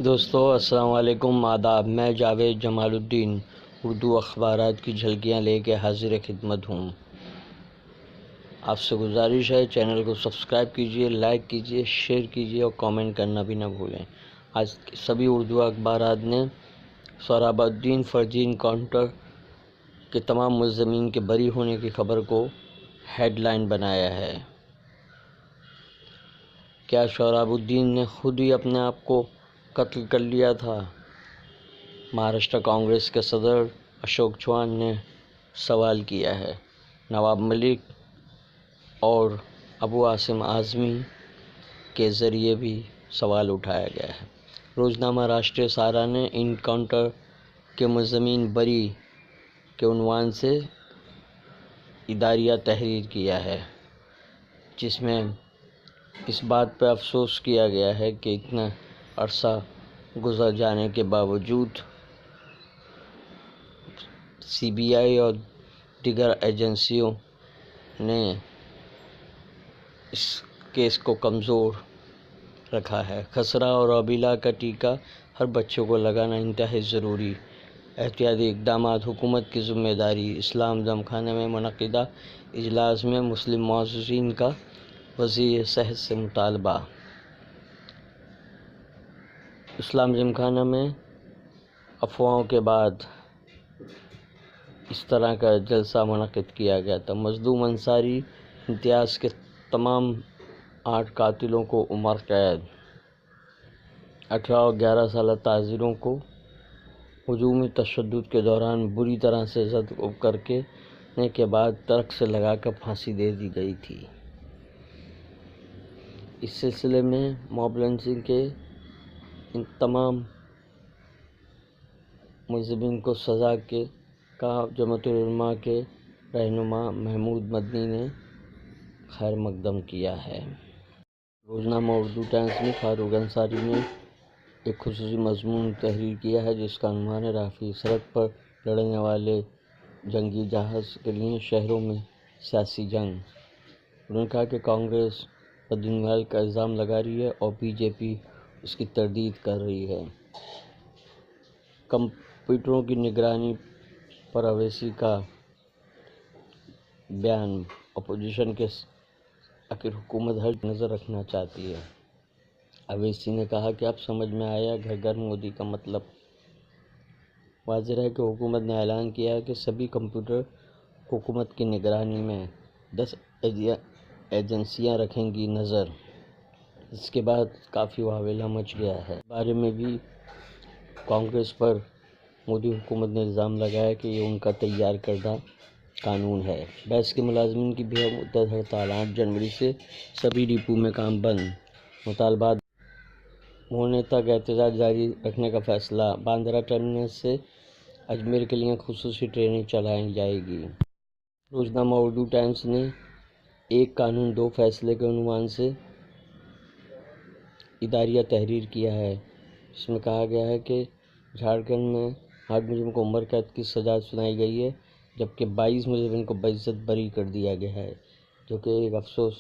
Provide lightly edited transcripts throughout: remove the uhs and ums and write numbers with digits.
دوستو السلام علیکم، آداب۔ میں جاوید جمال الدین اردو اخبارات کی جھلکیاں لے کے حاضر خدمت ہوں۔ آپ سے گزارش ہے چینل کو سبسکرائب کیجیے، لائک کیجیے، شیئر کیجیے اور کامنٹ کرنا بھی نہ بھولیں۔ آج سبھی اردو اخبارات نے سہراب الدین فرجی انکاؤنٹر کے تمام ملزمین کے بری ہونے کی خبر کو ہیڈ لائن بنایا ہے۔ کیا سہراب الدین نے خود ہی اپنے آپ کو قتل کر لیا تھا؟ مہاراشٹر کانگریس کے صدر اشوک چوہان نے سوال کیا ہے۔ نواب ملک اور ابو عاصم اعظمی کے ذریعے بھی سوال اٹھایا گیا ہے۔ روزنامہ راشٹریہ سہارا نے انکاؤنٹر کے ملزمین بری کے عنوان سے اداریہ تحریر کیا ہے، جس میں اس بات پر افسوس کیا گیا ہے کہ اتنا عرصہ گزر جانے کے باوجود سی بی آئی اور دیگر ایجنسیوں نے اس کیس کو کمزور رکھا ہے۔ خسرہ اور روبیلا کا ٹیکہ ہر بچے کو لگانا انتہائی ضروری۔ احتیاطی اقدامات حکومت کی ذمہ داری۔ اسلام جم خانہ میں منعقدہ اجلاس میں مسلم معززین کا وزیر صحت سے مطالبہ۔ اسلام جم خانہ میں افواہوں کے بعد اس طرح کا جلسہ منعقد کیا گیا تھا۔ مظلوم انصاری امتیاز کے تمام 8 قاتلوں کو عمر قید۔ 18 اور 11 سالہ تاجروں کو ہجومی تشدد کے دوران بری طرح سے زد کرنے کے بعد ٹرک سے لگا کر پھانسی دے دی گئی تھی۔ اس سلسلے میں موب لنچنگ کے ان تمام ملزمین کو سزا کے کا جمعیت العلماء کے رہنما محمود مدنی نے خیر مقدم کیا ہے۔ روزنامہ اردو ٹائمز میں فاروق انصاری نے ایک خصوصی مضمون تحریر کیا ہے، جس کا عنوان ہے رافیل سرحد پر لڑنے والے جنگی جہاز کے لیے شہروں میں سیاسی جنگ۔ انہوں نے کہا کہ کانگریس بدعنوانی کا الزام لگا رہی ہے اور بی جے پی اس کی تردید کر رہی ہے۔ کمپیوٹروں کی نگرانی پر اویسی کا بیان۔ اپوزیشن کے آخر حکومت ہر نظر رکھنا چاہتی ہے۔ اویسی نے کہا کہ اب سمجھ میں آیا گھر گھر مودی کا مطلب۔ واضح ہے کہ حکومت نے اعلان کیا ہے کہ سبھی کمپیوٹر حکومت کی نگرانی میں 10 ایجنسیاں رکھیں گی نظر۔ اس کے بعد کافی واویلا مچ گیا ہے۔ اس بارے میں بھی کانگریس پر مودی حکومت نے الزام لگایا کہ یہ ان کا تیار کردہ قانون ہے۔ بینک کے ملازمین کی بے مدت ہڑتال۔ 8 جنوری سے سبھی ڈپو میں کام بند۔ مطالبات ہونے تک احتجاج جاری رکھنے کا فیصلہ۔ باندرہ ٹرمینس سے اجمیر کے لیے خصوصی ٹرینیں چلائی جائیں گی۔ روزنامہ اردو ٹائمز نے ایک قانون دو فیصلے کے عنوان سے اداریہ تحریر کیا ہے، جس میں کہا گیا ہے کہ جھارکھنڈ میں 8 ملزموں کو عمر قید کی سزا سنائی گئی ہے، جبکہ 22 ملزمین کو بعزت بری کر دیا گیا ہے، جو کہ ایک افسوس۔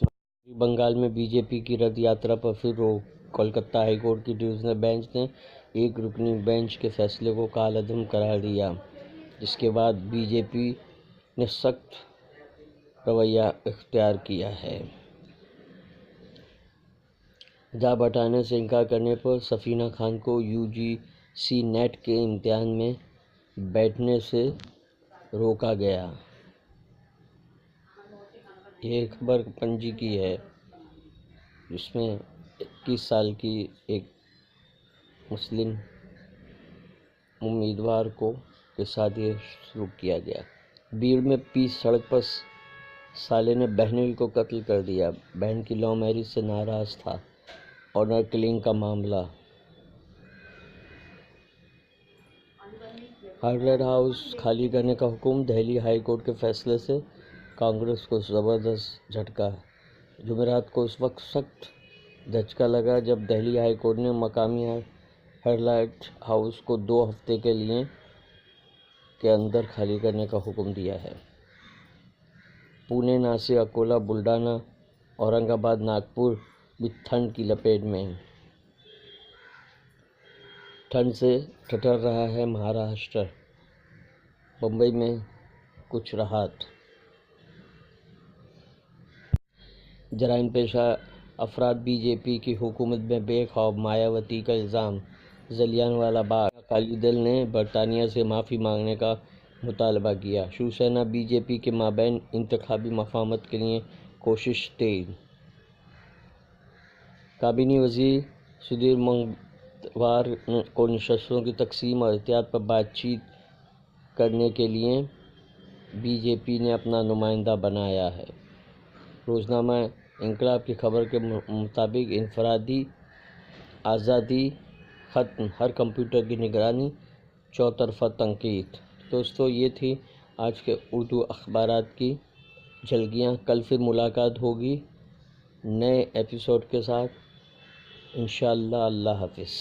بنگال میں بی جے پی کی رتھ یاترا پر پھر روک۔ کولکتہ ہائی کورٹ کی ڈویژنل بینچ نے ایک رکنی بینچ کے فیصلے کو کالعدم قرار دیا، جس کے بعد بی جے پی نے سخت رویہ اختیار کیا ہے۔ حجاب ہٹانے سے انکار کرنے پر سفینہ خان کو یو جی سی نیٹ کے امتحان میں بیٹھنے سے روکا گیا۔ یہ خبر پنجی کی ہے، جس میں 21 سال کی ایک مسلم امیدوار کے ساتھ یہ سلوک کیا گیا۔ بیڑ میں پیچ سڑک پر سالے نے بہنوئی کو قتل کر دیا۔ بہن کی لو میرج سے ناراض تھا۔ آنر کلنگ کا معاملہ۔ ہارلڈ ہاؤس خالی کرنے کا حکم۔ دہلی ہائی کورٹ کے فیصلے سے کانگریس کو زبردست جھٹکا۔ جمعرات کو اس وقت سخت دھچکا لگا جب دہلی ہائی کورٹ نے مقامی ہارلڈ ہاؤس کو 2 ہفتے کے اندر خالی کرنے کا حکم دیا ہے۔ پونے، ناسک، اکولا، بلڈانا، اورنگ آباد، ناگپور بھی ٹھنڈ کی لپیٹ میں۔ ٹھنڈ سے ٹھٹر رہا ہے مہاراشٹر، بمبئی میں کچھ راحت۔ جرائم پیشہ افراد بی جے پی کی حکومت میں بے خوف، مایاوتی کا الزام۔ جلیانوالہ باغ، اکالی دل نے برطانیہ سے معافی مانگنے کا مطالبہ کیا۔ شیوسینا بی جے پی کے مابین انتخابی مفاہمت کے لیے کوشش تیز۔ کابینی وزیر سدھیر منگتوار کو نشستوں کی تقسیم اور احتیاط پر بات چیت کرنے کے لیے بی جے پی نے اپنا نمائندہ بنایا ہے۔ روزنامہ انقلاب کی خبر کے مطابق انفرادی آزادی ختم، ہر کمپیوٹر کی نگرانی، چوطرفہ تنقید۔ دوستو، یہ تھی آج کے اردو اخبارات کی جھلکیاں۔ کل پھر ملاقات ہوگی نئے ایپیسوڈ کے ساتھ انشاءاللہ۔ اللہ حافظ۔